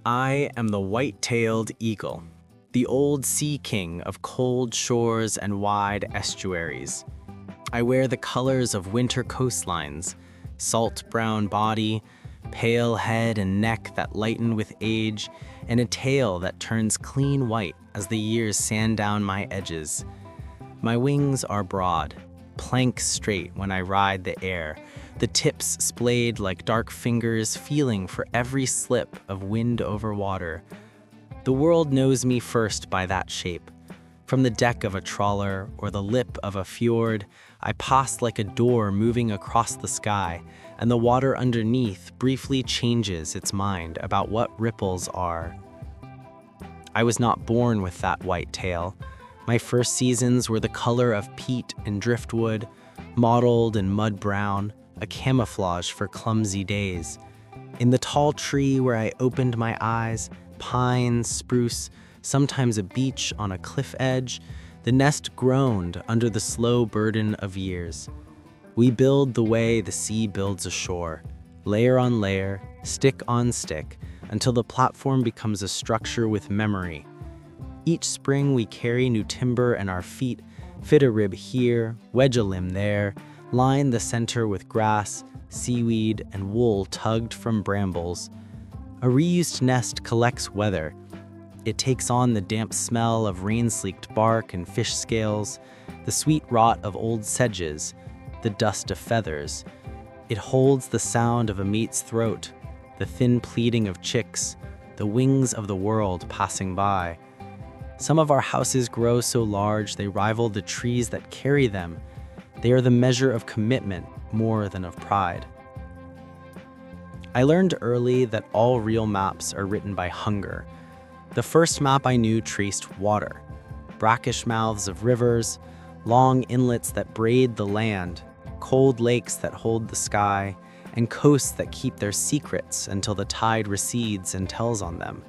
I am the white-tailed eagle, the old sea king of cold shores and wide estuaries. I wear the colors of winter coastlines, salt brown body, pale head and neck that lighten with age, and a tail that turns clean white as the years sand down my edges. My wings are broad, plank straight when I ride the air, the tips splayed like dark fingers feeling for every slip of wind over water. The world knows me first by that shape. From the deck of a trawler or the lip of a fjord, I pass like a door moving across the sky, and the water underneath briefly changes its mind about what ripples are. I was not born with that white tail. My first seasons were the color of peat and driftwood, mottled and mud brown, a camouflage for clumsy days. In the tall tree where I opened my eyes, pine, spruce, sometimes a beech on a cliff edge, the nest groaned under the slow burden of years. We build the way the sea builds a shore, layer on layer, stick on stick, until the platform becomes a structure with memory. Each spring we carry new timber and our feet fit a rib here, wedge a limb there, line the center with grass, seaweed, and wool tugged from brambles. A reused nest collects weather. It takes on the damp smell of rain-sleeked bark and fish scales, the sweet rot of old sedges, the dust of feathers. It holds the sound of a mate's throat, the thin pleating of chicks, the wings of the world passing by. Some of our houses grow so large they rival the trees that carry them. They are the measure of commitment more than of pride. I learned early that all real maps are written by hunger. The first map I knew traced water, brackish mouths of rivers, long inlets that braid the land, cold lakes that hold the sky, and coasts that keep their secrets until the tide recedes and tells on them.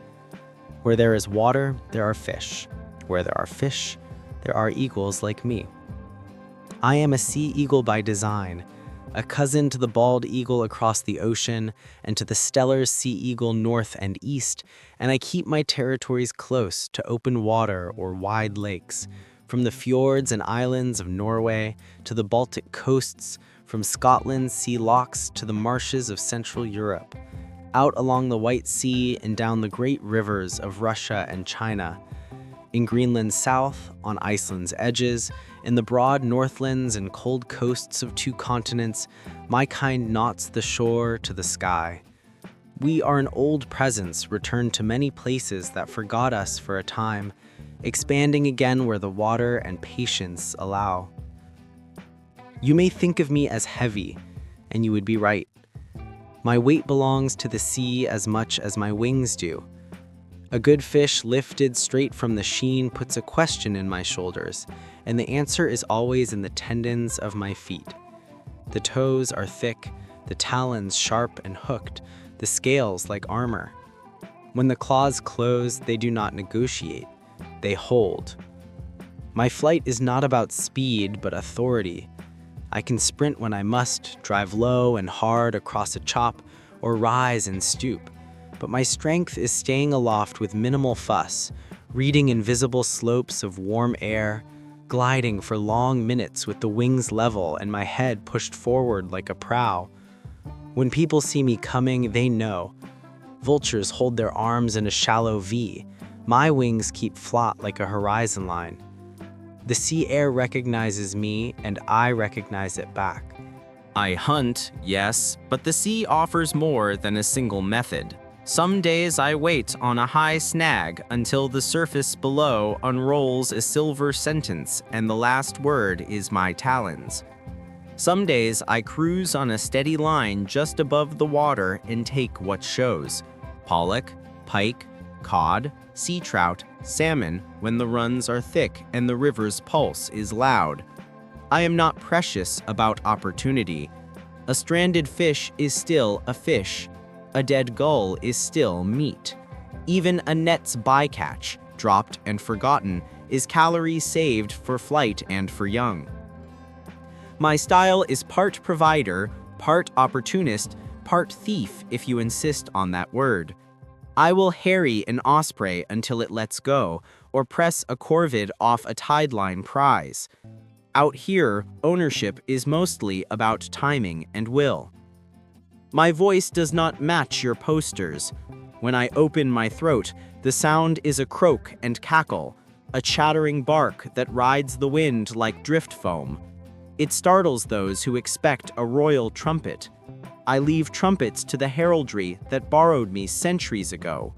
Where there is water, there are fish. Where there are fish, there are eagles like me. I am a sea eagle by design, a cousin to the bald eagle across the ocean and to the stellar sea eagle north and east, and I keep my territories close to open water or wide lakes, from the fjords and islands of Norway to the Baltic coasts, from Scotland's sea lochs to the marshes of Central Europe, out along the White Sea and down the great rivers of Russia and China, in Greenland's south, on Iceland's edges, in the broad northlands and cold coasts of two continents, my kind knots the shore to the sky. We are an old presence returned to many places that forgot us for a time, expanding again where the water and patience allow. You may think of me as heavy, and you would be right. My weight belongs to the sea as much as my wings do. A good fish lifted straight from the sheen puts a question in my shoulders, and the answer is always in the tendons of my feet. The toes are thick, the talons sharp and hooked, the scales like armor. When the claws close, they do not negotiate, they hold. My flight is not about speed, but authority. I can sprint when I must, drive low and hard across a chop, or rise and stoop. But my strength is staying aloft with minimal fuss, reading invisible slopes of warm air, gliding for long minutes with the wings level and my head pushed forward like a prow. When people see me coming, they know. Vultures hold their arms in a shallow V. My wings keep flat like a horizon line. The sea air recognizes me, and I recognize it back. I hunt, yes, but the sea offers more than a single method. Some days I wait on a high snag until the surface below unrolls a silver sentence and the last word is my talons. Some days I cruise on a steady line just above the water and take what shows. Pollock, pike, cod, sea trout, salmon when the runs are thick and the river's pulse is loud. I am not precious about opportunity. A stranded fish is still a fish. A dead gull is still meat. Even a net's bycatch, dropped and forgotten, is calories saved for flight and for young. My style is part provider, part opportunist, part thief if you insist on that word. I will harry an osprey until it lets go, or press a corvid off a tideline prize. Out here, ownership is mostly about timing and will. My voice does not match your posters. When I open my throat, the sound is a croak and cackle, a chattering bark that rides the wind like drift foam. It startles those who expect a royal trumpet. I leave trumpets to the heraldry that borrowed me centuries ago.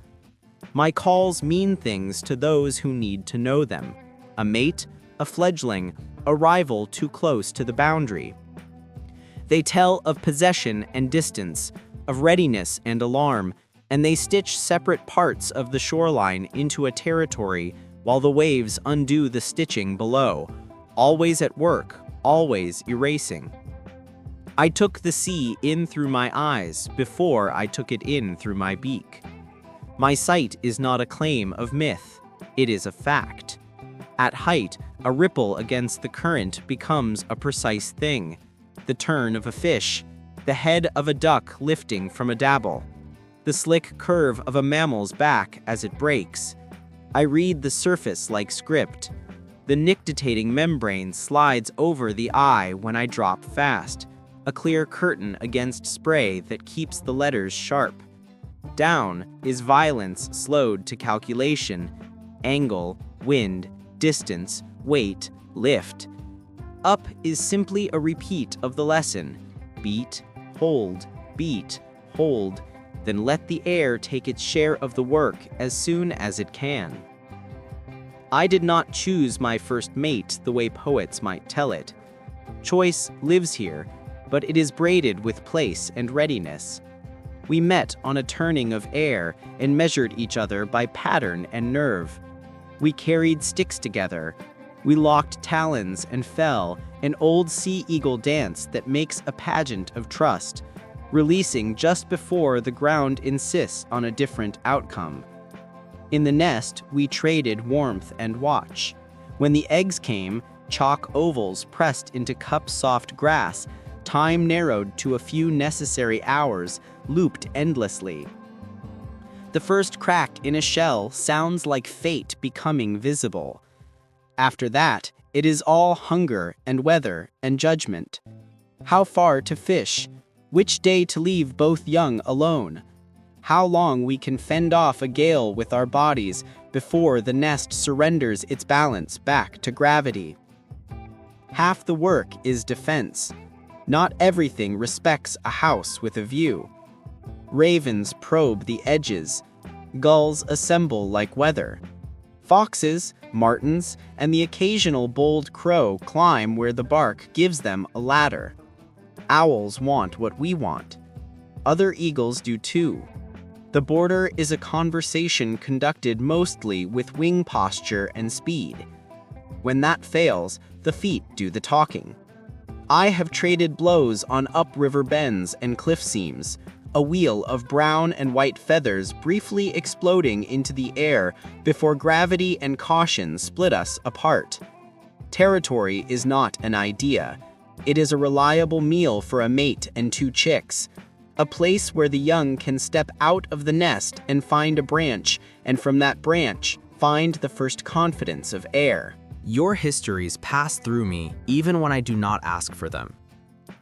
My calls mean things to those who need to know them. A mate, a fledgling, a rival too close to the boundary. They tell of possession and distance, of readiness and alarm, and they stitch separate parts of the shoreline into a territory while the waves undo the stitching below, always at work, always erasing. I took the sea in through my eyes before I took it in through my beak. My sight is not a claim of myth, it is a fact. At height, a ripple against the current becomes a precise thing. The turn of a fish, the head of a duck lifting from a dabble, the slick curve of a mammal's back as it breaks. I read the surface like script. The nictitating membrane slides over the eye when I drop fast, a clear curtain against spray that keeps the letters sharp. Down is violence slowed to calculation, angle, wind, distance, weight, lift. Up is simply a repeat of the lesson. Beat, hold, then let the air take its share of the work as soon as it can. I did not choose my first mate the way poets might tell it. Choice lives here, but it is braided with place and readiness. We met on a turning of air and measured each other by pattern and nerve. We carried sticks together. We locked talons and fell, an old sea eagle dance that makes a pageant of trust, releasing just before the ground insists on a different outcome. In the nest, we traded warmth and watch. When the eggs came, chalk ovals pressed into cup-soft grass, time narrowed to a few necessary hours, looped endlessly. The first crack in a shell sounds like fate becoming visible. After that, it is all hunger and weather and judgment. How far to fish? Which day to leave both young alone? How long we can fend off a gale with our bodies before the nest surrenders its balance back to gravity. Half the work is defense. Not everything respects a house with a view. Ravens probe the edges. Gulls assemble like weather. Foxes, martins, and the occasional bold crow climb where the bark gives them a ladder. Owls want what we want. Other eagles do too. The border is a conversation conducted mostly with wing posture and speed. When that fails, the feet do the talking. I have traded blows on upriver bends and cliff seams, a wheel of brown and white feathers briefly exploding into the air before gravity and caution split us apart. Territory is not an idea. It is a reliable meal for a mate and two chicks, a place where the young can step out of the nest and find a branch, and from that branch, find the first confidence of air. Your histories pass through me even when I do not ask for them.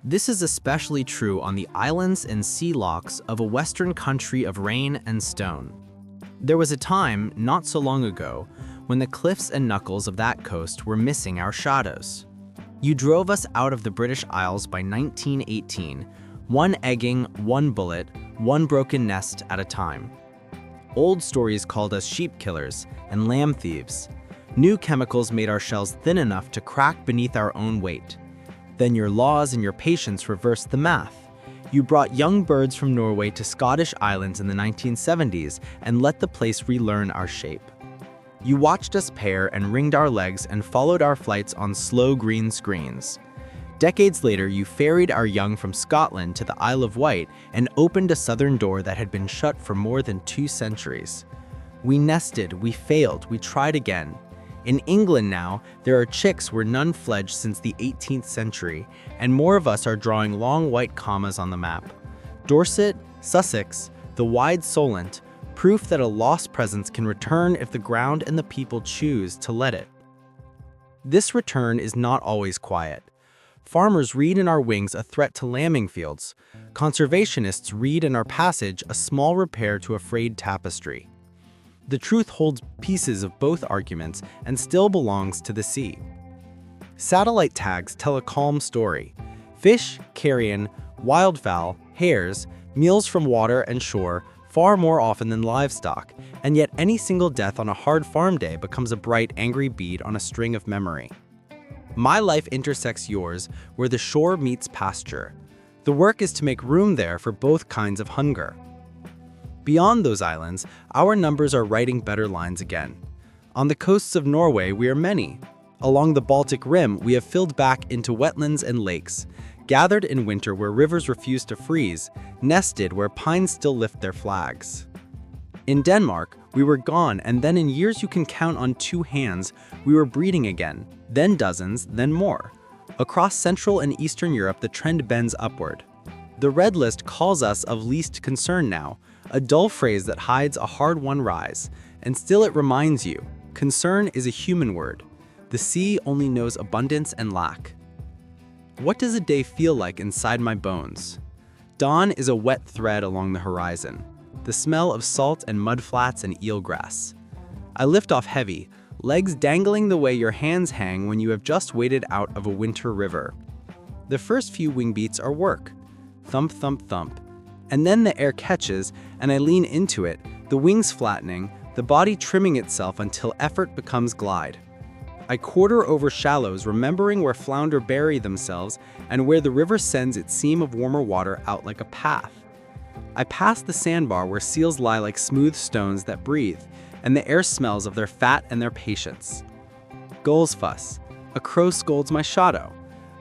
This is especially true on the islands and sea locks of a western country of rain and stone. There was a time, not so long ago, when the cliffs and knuckles of that coast were missing our shadows. You drove us out of the British Isles by 1918, one egging, one bullet, one broken nest at a time. Old stories called us sheep killers and lamb thieves. New chemicals made our shells thin enough to crack beneath our own weight. Then your laws and your patience reversed the math. You brought young birds from Norway to Scottish islands in the 1970s and let the place relearn our shape. You watched us pair and ringed our legs and followed our flights on slow green screens. Decades later, you ferried our young from Scotland to the Isle of Wight and opened a southern door that had been shut for more than 2 centuries. We nested, we failed, we tried again. In England now, there are chicks where none fledged since the 18th century, and more of us are drawing long white commas on the map. Dorset, Sussex, the wide Solent, proof that a lost presence can return if the ground and the people choose to let it. This return is not always quiet. Farmers read in our wings a threat to lambing fields. Conservationists read in our passage a small repair to a frayed tapestry. The truth holds pieces of both arguments and still belongs to the sea. Satellite tags tell a calm story. Fish, carrion, wildfowl, hares, meals from water and shore far more often than livestock, and yet any single death on a hard farm day becomes a bright, angry bead on a string of memory. My life intersects yours where the shore meets pasture. The work is to make room there for both kinds of hunger. Beyond those islands, our numbers are writing better lines again. On the coasts of Norway, we are many. Along the Baltic Rim, we have filled back into wetlands and lakes, gathered in winter where rivers refuse to freeze, nested where pines still lift their flags. In Denmark, we were gone, and then in years you can count on 2 hands, we were breeding again, then dozens, then more. Across Central and Eastern Europe, the trend bends upward. The red list calls us of least concern now, a dull phrase that hides a hard-won rise, and still it reminds you, concern is a human word. The sea only knows abundance and lack. What does a day feel like inside my bones? Dawn is a wet thread along the horizon, the smell of salt and mudflats and eelgrass. I lift off heavy, legs dangling the way your hands hang when you have just waded out of a winter river. The first few wing beats are work. Thump, thump, thump. And then the air catches, and I lean into it, the wings flattening, the body trimming itself until effort becomes glide. I quarter over shallows, remembering where flounder bury themselves and where the river sends its seam of warmer water out like a path. I pass the sandbar where seals lie like smooth stones that breathe, and the air smells of their fat and their patience. Gulls fuss. A crow scolds my shadow.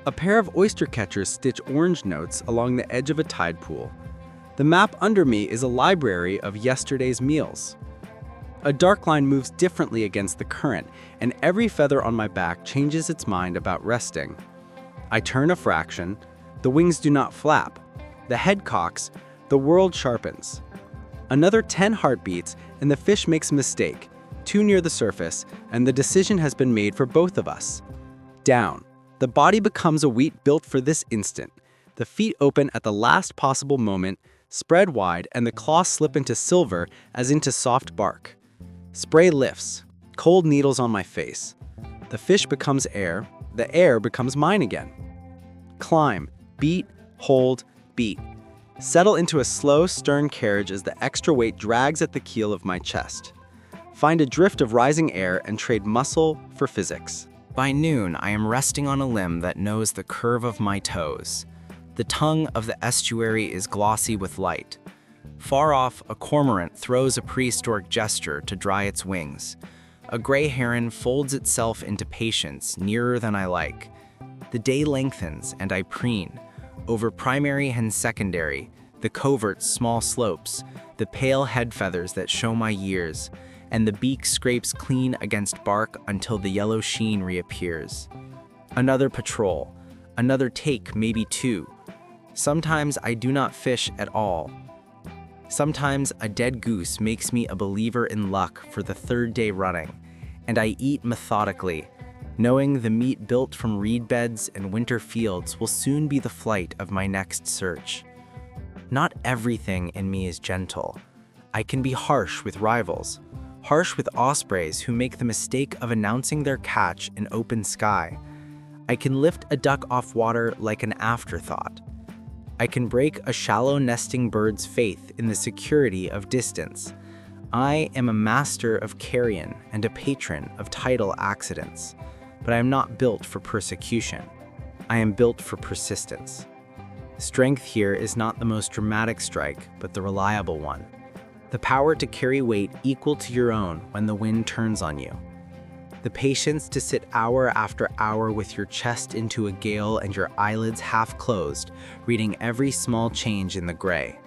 A pair of oyster catchers stitch orange notes along the edge of a tide pool. The map under me is a library of yesterday's meals. A dark line moves differently against the current, and every feather on my back changes its mind about resting. I turn a fraction. The wings do not flap. The head cocks. The world sharpens. Another 10 heartbeats, and the fish makes a mistake, too near the surface, and the decision has been made for both of us. Down. The body becomes a wheat built for this instant. The feet open at the last possible moment, spread wide, and the claws slip into silver as into soft bark. Spray lifts, cold needles on my face. The fish becomes air, the air becomes mine again. Climb, beat, hold, beat. Settle into a slow, stern carriage as the extra weight drags at the keel of my chest. Find a drift of rising air and trade muscle for physics. By noon, I am resting on a limb that knows the curve of my toes. The tongue of the estuary is glossy with light. Far off, a cormorant throws a prehistoric gesture to dry its wings. A gray heron folds itself into patience, nearer than I like. The day lengthens, and I preen. Over primary and secondary, the covert's small slopes, the pale head feathers that show my years, and the beak scrapes clean against bark until the yellow sheen reappears. Another patrol, another take, maybe 2. Sometimes I do not fish at all. Sometimes a dead goose makes me a believer in luck for the 3rd day running, and I eat methodically, knowing the meat built from reed beds and winter fields will soon be the flight of my next search. Not everything in me is gentle. I can be harsh with rivals, harsh with ospreys who make the mistake of announcing their catch in open sky. I can lift a duck off water like an afterthought. I can break a shallow nesting bird's faith in the security of distance. I am a master of carrion and a patron of tidal accidents, but I am not built for persecution. I am built for persistence. Strength here is not the most dramatic strike, but the reliable one. The power to carry weight equal to your own when the wind turns on you. The patience to sit hour after hour with your chest into a gale and your eyelids half closed, reading every small change in the gray.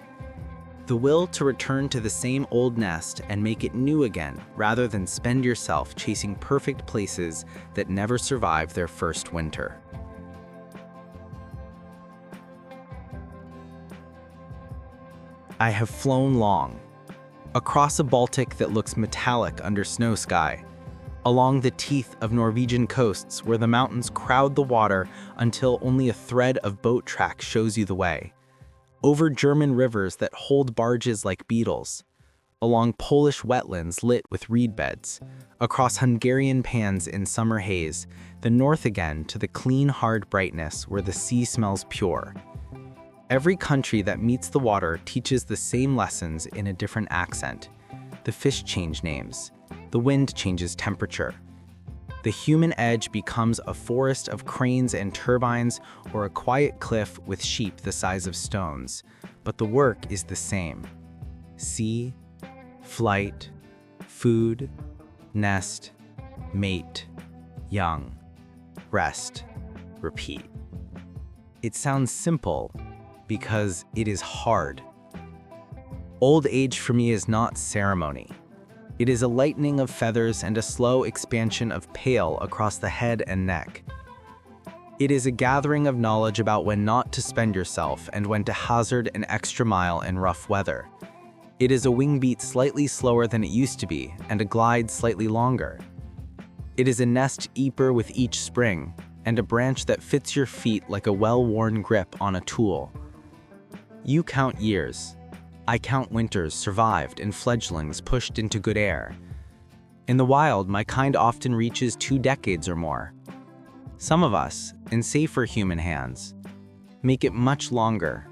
The will to return to the same old nest and make it new again, rather than spend yourself chasing perfect places that never survived their first winter. I have flown long. across a Baltic that looks metallic under snow sky, along the teeth of Norwegian coasts where the mountains crowd the water until only a thread of boat track shows you the way, over German rivers that hold barges like beetles, along Polish wetlands lit with reed beds, across Hungarian pans in summer haze, then north again to the clean, hard brightness where the sea smells pure. Every country that meets the water teaches the same lessons in a different accent. The fish change names. The wind changes temperature. The human edge becomes a forest of cranes and turbines or a quiet cliff with sheep the size of stones. But the work is the same. Sea, flight, food, nest, mate, young, rest, repeat. It sounds simple because it is hard. Old age for me is not ceremony. It is a lightening of feathers and a slow expansion of pale across the head and neck. It is a gathering of knowledge about when not to spend yourself and when to hazard an extra mile in rough weather. It is a wing beat slightly slower than it used to be and a glide slightly longer. It is a nest deeper with each spring and a branch that fits your feet like a well-worn grip on a tool. You count years. I count winters survived and fledglings pushed into good air. In the wild, my kind often reaches 2 decades or more. Some of us, in safer human hands, make it much longer,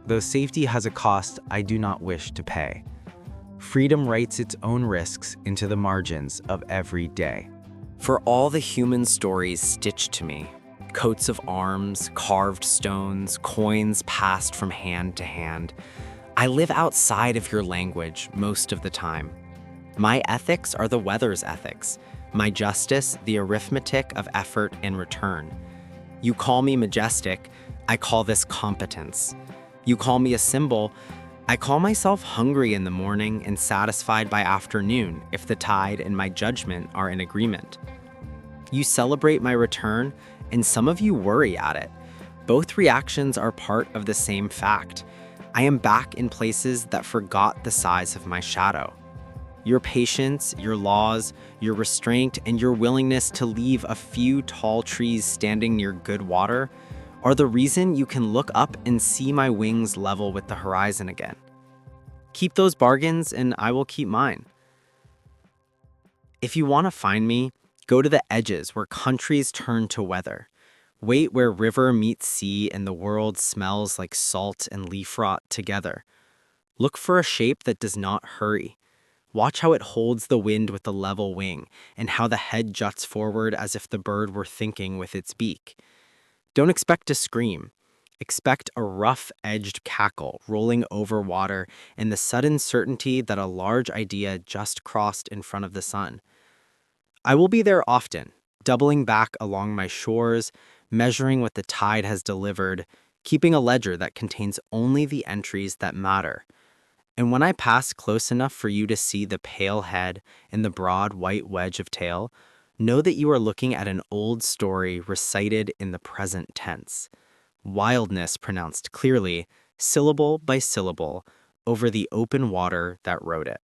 though safety has a cost I do not wish to pay. Freedom writes its own risks into the margins of every day. For all the human stories stitched to me, coats of arms, carved stones, coins passed from hand to hand, I live outside of your language most of the time. My ethics are the weather's ethics, my justice the arithmetic of effort in return. You call me majestic, I call this competence. You call me a symbol, I call myself hungry in the morning and satisfied by afternoon if the tide and my judgment are in agreement. You celebrate my return, and some of you worry at it. Both reactions are part of the same fact. I am back in places that forgot the size of my shadow. Your patience, your laws, your restraint, and your willingness to leave a few tall trees standing near good water are the reason you can look up and see my wings level with the horizon again. Keep those bargains and I will keep mine. If you want to find me, go to the edges where countries turn to weather. Wait where river meets sea and the world smells like salt and leaf rot together. Look for a shape that does not hurry. Watch how it holds the wind with the level wing and how the head juts forward as if the bird were thinking with its beak. Don't expect to scream. Expect a rough-edged cackle rolling over water and the sudden certainty that a large idea just crossed in front of the sun. I will be there often, doubling back along my shores, measuring what the tide has delivered, keeping a ledger that contains only the entries that matter. And when I pass close enough for you to see the pale head and the broad white wedge of tail, know that you are looking at an old story recited in the present tense. Wildness pronounced clearly, syllable by syllable, over the open water that wrote it.